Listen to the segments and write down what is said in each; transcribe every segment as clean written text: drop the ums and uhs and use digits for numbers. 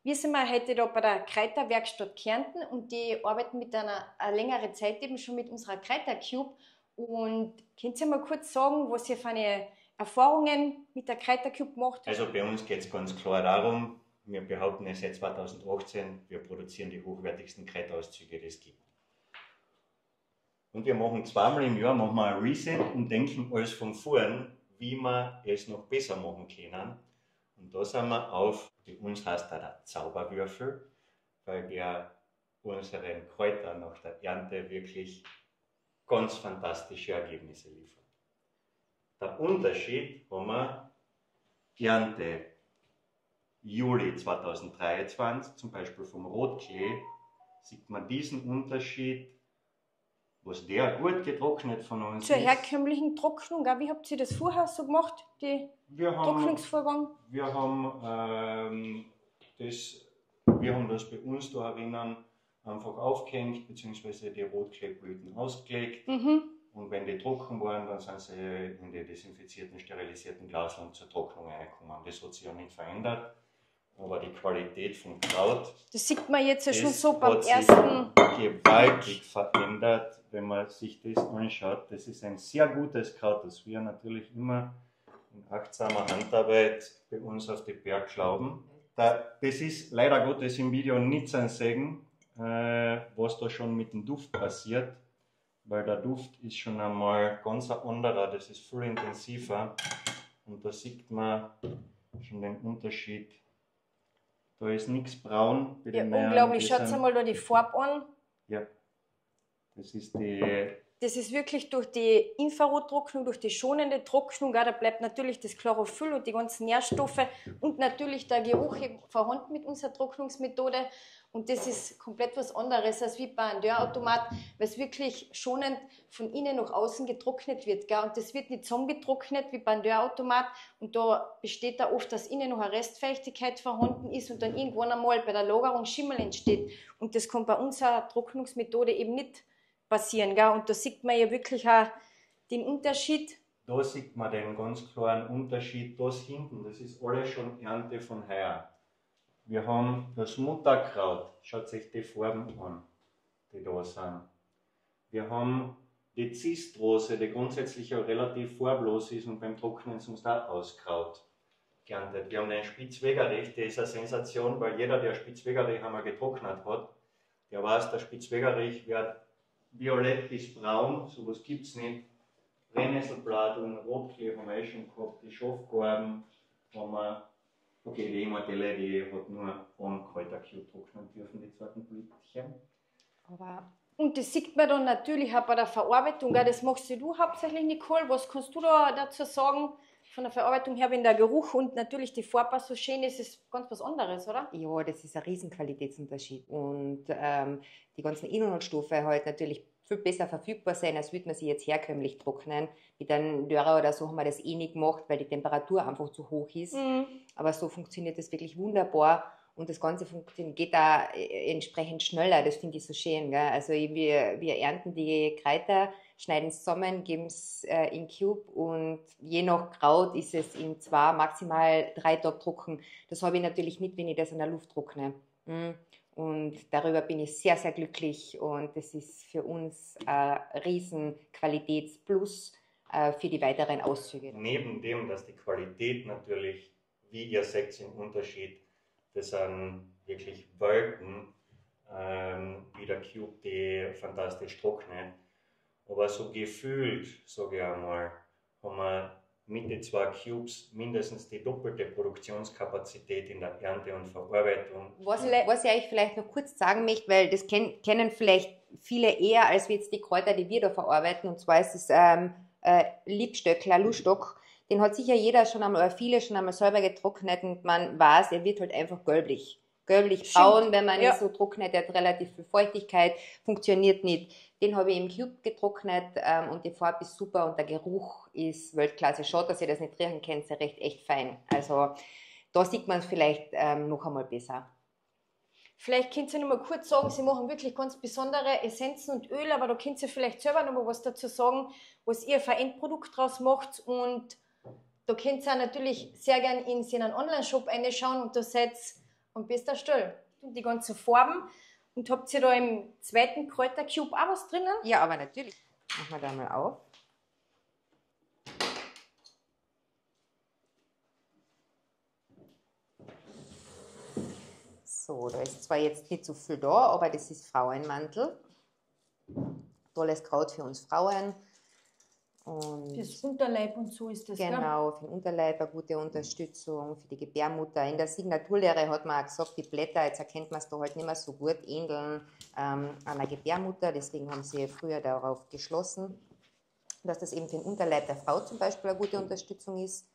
Wir sind mal heute da bei der Kräuterwerkstatt Kärnten und die arbeiten mit einer längere Zeit eben schon mit unserer Kräutercube. Und könnt ihr mal kurz sagen, was ihr für eine Erfahrungen mit der Kräutercube macht? Also bei uns geht es ganz klar darum, wir behaupten es seit 2018, wir produzieren die hochwertigsten Kräuterauszüge, die es gibt. Und wir machen zweimal im Jahr machen wir ein Reset und denken alles von vorn, wie wir es noch besser machen können. Und da sind wir auf, bei uns heißt der Zauberwürfel, weil der unseren Kräutern nach der Ernte wirklich ganz fantastische Ergebnisse liefert. Der Unterschied haben wir Ernte Juli 2023, zum Beispiel vom Rotklee, sieht man diesen Unterschied, was der gut getrocknet von uns Zur ist. herkömmlichen Trocknung, wie habt ihr das vorher so gemacht, die Trocknungsvorgang? Wir haben das bei uns da erinnern einfach aufgehängt, beziehungsweise die Rotkleeblüten ausgelegt. Und wenn die trocken waren, dann sind sie in die desinfizierten, sterilisierten Glasland zur Trocknung reingekommen. Das hat sich ja nicht verändert, aber die Qualität vom Kraut, das sieht man jetzt ja schon so beim ersten gewaltig verändert, wenn man sich das anschaut. Das ist ein sehr gutes Kraut, das wir natürlich immer in achtsamer Handarbeit bei uns auf die Berg schlauben. Das ist leider Gottes im Video nicht zu sehen, was da schon mit dem Duft passiert, weil der Duft ist schon einmal ganz ein anderer, das ist viel intensiver und da sieht man schon den Unterschied. Da ist nichts braun. Ja, unglaublich, schaut mal da die Farbe an. Ja, das ist die... Das ist wirklich durch die Infrarottrocknung, durch die schonende Trocknung, da bleibt natürlich das Chlorophyll und die ganzen Nährstoffe und natürlich der Geruch vorhanden mit unserer Trocknungsmethode. Und das ist komplett was anderes als wie bei einem Dörrautomat, weil es wirklich schonend von innen nach außen getrocknet wird. Gell? Und das wird nicht zusammengetrocknet wie beim Dörrautomat. Und da besteht da oft, dass innen noch eine Restfeuchtigkeit vorhanden ist und dann irgendwann einmal bei der Lagerung Schimmel entsteht. Und das kann bei unserer Trocknungsmethode eben nicht passieren. Gell? Und da sieht man ja wirklich auch den Unterschied. Da sieht man den ganz klaren Unterschied. Das hinten, das ist alles schon Ernte von heuer. Wir haben das Mutterkraut, schaut sich die Farben an, die da sind. Wir haben die Zistrose, die grundsätzlich auch relativ farblos ist und beim Trocknen sonst auch auskraut geerntet. Wir haben den Spitzwegerich, der ist eine Sensation, weil jeder, der Spitzwegerich einmal getrocknet hat, der weiß, der Spitzwegerich wird violett bis braun, sowas gibt es nicht. Brennnesselblatt und Rotklee haben wir schon gehabt, die Schafgarben haben wir. Okay, die Immortelle, die hat nur an Kräutercube trocknen dürfen, die zweiten Blütchen. Und das sieht man dann natürlich auch bei der Verarbeitung. Das machst du hauptsächlich, Nicole. Was kannst du da dazu sagen? Von der Verarbeitung her, wenn der Geruch und natürlich die Farbe so schön ist, ist ganz was anderes, oder? Ja, das ist ein Riesenqualitätsunterschied. Und die ganzen Inhaltsstoffe halt natürlich viel besser verfügbar sein, als würde man sie jetzt herkömmlich trocknen. Mit einem Dörrer oder so haben wir das eh nicht gemacht, weil die Temperatur einfach zu hoch ist. Aber so funktioniert das wirklich wunderbar. Und das Ganze geht da entsprechend schneller, das finde ich so schön. Gell? Also wir ernten die Kräuter, schneiden es zusammen, geben es in Cube und je nach Kraut ist es in 2, maximal 3 Tagen trocken. Das habe ich natürlich nicht, wenn ich das in der Luft trockne. Und darüber bin ich sehr, sehr glücklich und das ist für uns ein riesen Qualitätsplus für die weiteren Auszüge. Neben dem, dass die Qualität natürlich, wie ihr seht, im Unterschied, das sind wirklich Wolken, wie der Cube, die fantastisch trocknen. Aber so gefühlt, sage ich einmal, haben wir mit den 2 Cubes mindestens die doppelte Produktionskapazität in der Ernte und Verarbeitung. Was ich euch vielleicht noch kurz sagen möchte, weil das kennen vielleicht viele eher als jetzt die Kräuter, die wir da verarbeiten. Und zwar ist es Liebstöckler, Lustock. Den hat sicher jeder schon einmal, oder viele schon einmal selber getrocknet und man weiß, er wird halt einfach gelblich. Gelblich-braun, wenn man ihn so trocknet, der hat relativ viel Feuchtigkeit, funktioniert nicht. Den habe ich im Cube getrocknet und die Farbe ist super und der Geruch ist Weltklasse. Schade, dass ihr das nicht riechen könnt, ist echt fein. Also da sieht man es vielleicht noch einmal besser. Vielleicht könnt ihr noch mal kurz sagen, Sie machen wirklich ganz besondere Essenzen und Öle, aber da könnt ihr vielleicht selber noch mal was dazu sagen, was ihr für ein Endprodukt draus macht. Und da könnt ihr natürlich sehr gerne in einen Online-Shop reinschauen und da seid an bester Stelle. Und die ganzen Farben. Und habt ihr da im zweiten Kräutercube auch was drinnen? Ja, aber natürlich. Machen wir da mal auf. So, da ist zwar jetzt nicht so viel da, aber das ist Frauenmantel. Tolles Kraut für uns Frauen. Und Fürs Unterleib und so ist das, genau, für den Unterleib eine gute Unterstützung, für die Gebärmutter. In der Signaturlehre hat man auch gesagt, die Blätter, jetzt erkennt man es da halt nicht mehr so gut, ähneln einer Gebärmutter. Deswegen haben sie früher darauf geschlossen, dass das eben für den Unterleib der Frau zum Beispiel eine gute Unterstützung ist.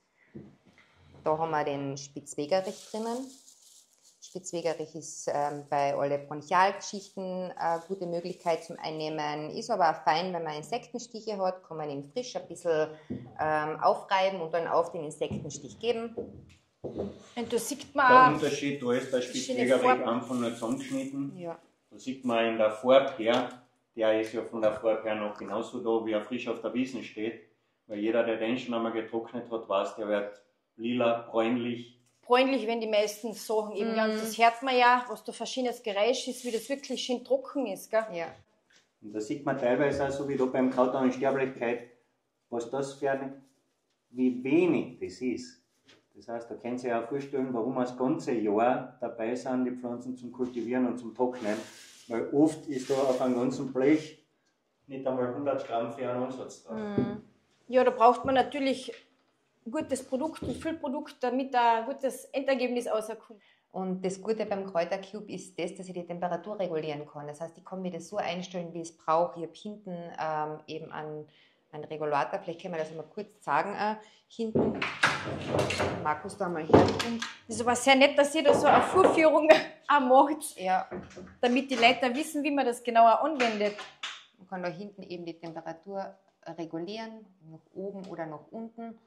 Da haben wir den Spitzwegerich drinnen. Spitzwegerich ist bei allen Bronchialgeschichten eine gute Möglichkeit zum Einnehmen. Ist aber auch fein, wenn man Insektenstiche hat, kann man ihn frisch ein bisschen aufreiben und dann auf den Insektenstich geben. Und da sieht Der man Unterschied, da ist der Spitzwegerich einfach nur zusammengeschnitten. Ja. Da sieht man in der Farbe her, der ist ja von der Farbe her noch genauso da, wie er frisch auf der Wiesn steht. Weil jeder, der den schon einmal getrocknet hat, weiß, der wird lila, bräunlich. bräunlich, wenn die meisten Sachen eben, und das hört man ja, was da verschiedenes Geräusch ist, wie das wirklich schön trocken ist, gell? Ja. Und da sieht man teilweise auch so wie da beim Kraut an Sterblichkeit, was das für wie wenig das ist. Das heißt, da können Sie sich auch vorstellen, warum wir das ganze Jahr dabei sind, die Pflanzen zum Kultivieren und zum Trocknen. Weil oft ist da auf einem ganzen Blech nicht einmal 100 Gramm für einen Ansatz drauf. Ja, da braucht man natürlich gutes Produkt und Füllprodukt, damit ein gutes Endergebnis rauskommt. Und das Gute beim Kräutercube ist das, dass ich die Temperatur regulieren kann. Das heißt, ich kann mir das so einstellen, wie ich es brauche. Ich habe hinten eben einen Regulator, vielleicht können wir das mal kurz zeigen. Hinten, Markus, da mal her. Das ist aber sehr nett, dass ihr da so eine Vorführung auch macht, Ja, damit die Leute wissen, wie man das genauer anwendet. man kann da hinten eben die Temperatur regulieren, nach oben oder nach unten.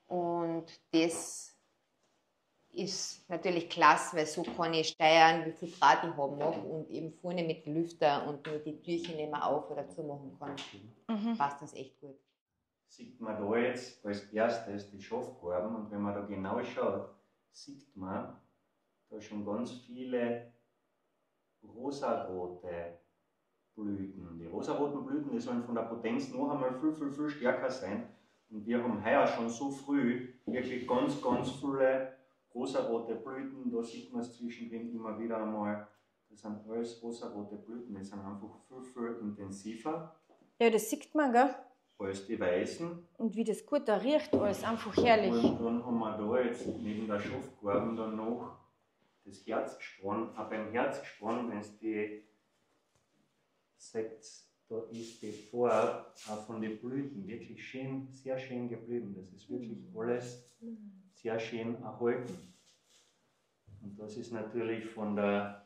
Und das ist natürlich klasse, weil so kann ich steuern, wie viel Grad ich haben mag und eben vorne mit dem Lüfter und nur die Türchen nicht mehr auf- oder zumachen kann. Passt das echt gut. Sieht man da jetzt als erstes die Schafgarben und wenn man da genau schaut, sieht man da schon ganz viele rosarote Blüten. Die rosaroten Blüten, die sollen von der Potenz noch einmal viel stärker sein. Und wir haben heuer schon so früh wirklich ganz viele rosarote Blüten. Da sieht man es zwischendrin immer wieder einmal. Das sind alles rosarote Blüten, die sind einfach viel intensiver Ja, das sieht man, gell? als die weißen. Und wie das gut da riecht, alles einfach herrlich. Und dann haben wir da jetzt neben der Schafgarben dann noch das Herzgespann. Auch beim Herzgespann, wenn es die seht, da ist die Farbe auch von den Blüten wirklich schön, sehr schön geblieben. Das ist wirklich alles sehr schön erhalten. Und das ist natürlich von der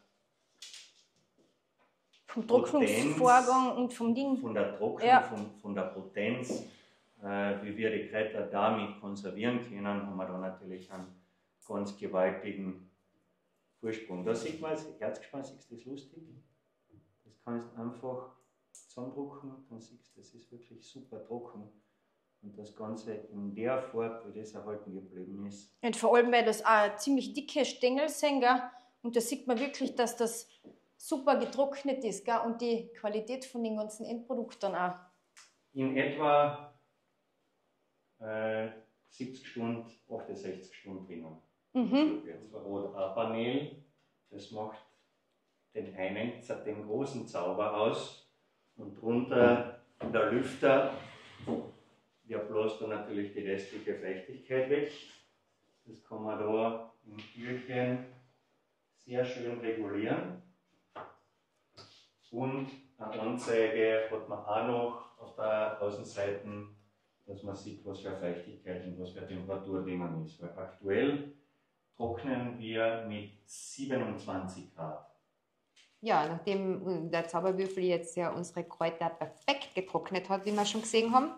Vom Trocknungsvorgang und vom Ding. Von der Trocknung, Ja. von der Potenz, wie wir die Kräuter damit konservieren können, haben wir da natürlich einen ganz gewaltigen Vorsprung. Da sieht man das Herzgespann, siehst du das lustig? Das kannst du einfach zusammendrucken, dann siehst du, das ist wirklich super trocken. Und das Ganze in der Farbe, wie das erhalten geblieben ist. Und vor allem, weil das auch ziemlich dicke Stängel sind, gell? Und da sieht man wirklich, dass das super getrocknet ist, gell? Und die Qualität von den ganzen Endprodukten auch. In etwa 70 Stunden, 68 Stunden drinnen. Jetzt ein Panel, das macht den großen Zauber aus und drunter der Lüfter, der bläst dann natürlich die restliche Feuchtigkeit weg. Das kann man da im Türchen sehr schön regulieren. Und eine Anzeige hat man auch noch auf der Außenseite, dass man sieht, was für Feuchtigkeit und was für Temperatur drinnen ist. Weil aktuell trocknen wir mit 27 Grad. Ja, nachdem der Zauberwürfel jetzt ja unsere Kräuter perfekt getrocknet hat, wie wir schon gesehen haben,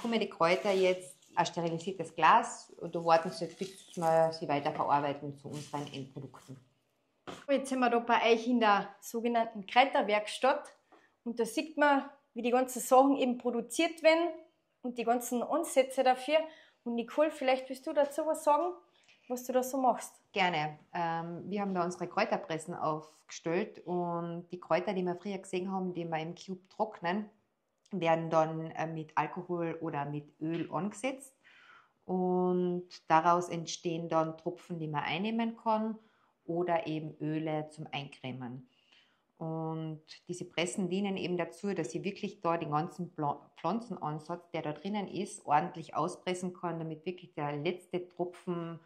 kommen die Kräuter jetzt ein sterilisiertes Glas und da warten sie, bis wir sie weiter verarbeiten zu unseren Endprodukten. Jetzt sind wir da bei euch in der sogenannten Kräuterwerkstatt und da sieht man, wie die ganzen Sachen eben produziert werden und die ganzen Ansätze dafür. Und Nicole, vielleicht willst du dazu was sagen? was du da so machst. Gerne. Wir haben da unsere Kräuterpressen aufgestellt und die Kräuter, die wir früher gesehen haben, die wir im Cube trocknen, werden dann mit Alkohol oder mit Öl angesetzt und daraus entstehen dann Tropfen, die man einnehmen kann oder eben Öle zum Eincremen. Und diese Pressen dienen eben dazu, dass ich wirklich da den ganzen Pflanzenansatz, der da drinnen ist, ordentlich auspressen kann, damit wirklich der letzte Tropfen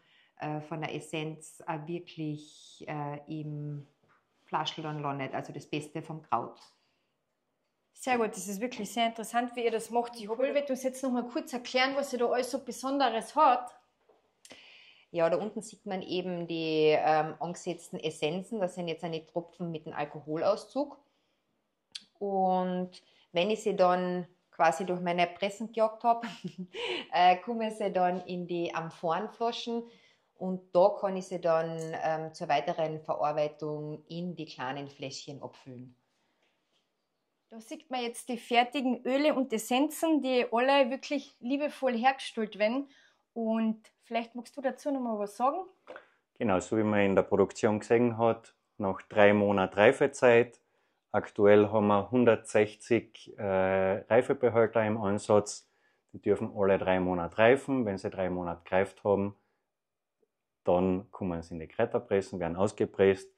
von der Essenz wirklich im Flaschel dann landet, also das Beste vom Kraut. Sehr gut, das ist wirklich sehr interessant, wie ihr das macht. Ich will uns jetzt noch mal kurz erklären, was ihr da alles so Besonderes hat. Ja, da unten sieht man eben die angesetzten Essenzen. Das sind jetzt eine Tropfen mit einem Alkoholauszug. Und wenn ich sie dann quasi durch meine Pressen gejagt habe, kommen sie dann in die Amphorenflaschen. Und da kann ich sie dann zur weiteren Verarbeitung in die kleinen Fläschchen abfüllen. Da sieht man jetzt die fertigen Öle und Essenzen, die alle wirklich liebevoll hergestellt werden. Und vielleicht magst du dazu noch mal was sagen? Genau, so wie man in der Produktion gesehen hat, nach 3 Monaten Reifezeit. Aktuell haben wir 160 Reifebehälter im Ansatz. Die dürfen alle 3 Monate reifen. Wenn sie 3 Monate gereift haben, dann kommen sie in die Kräuterpressen, werden ausgepresst,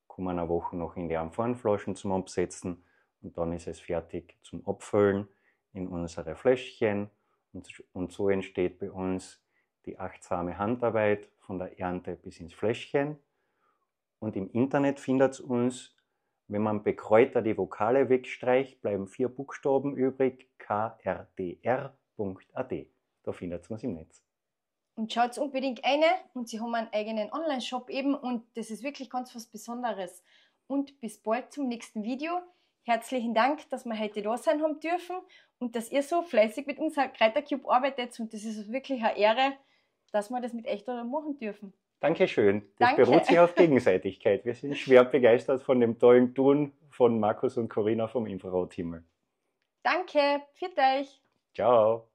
kommen eine Woche noch in die Amphorenflaschen zum Absetzen und dann ist es fertig zum Abfüllen in unsere Fläschchen und so entsteht bei uns die achtsame Handarbeit von der Ernte bis ins Fläschchen. Und im Internet findet es uns, wenn man bei Kräuter die Vokale wegstreicht, bleiben 4 Buchstaben übrig, krdr.at. Da findet es uns im Netz. Und schaut unbedingt rein und sie haben einen eigenen Online-Shop eben und das ist wirklich ganz was Besonderes. Und bis bald zum nächsten Video. Herzlichen Dank, dass wir heute da sein haben dürfen und dass ihr so fleißig mit unserem Kräutercube arbeitet und das ist wirklich eine Ehre, dass wir das mit echt machen dürfen. Dankeschön. Das Danke. beruht sich auf Gegenseitigkeit. Wir sind schwer begeistert von dem tollen Tun von Markus und Corinna vom Infrarothimmel. Danke, pfiat euch. Ciao.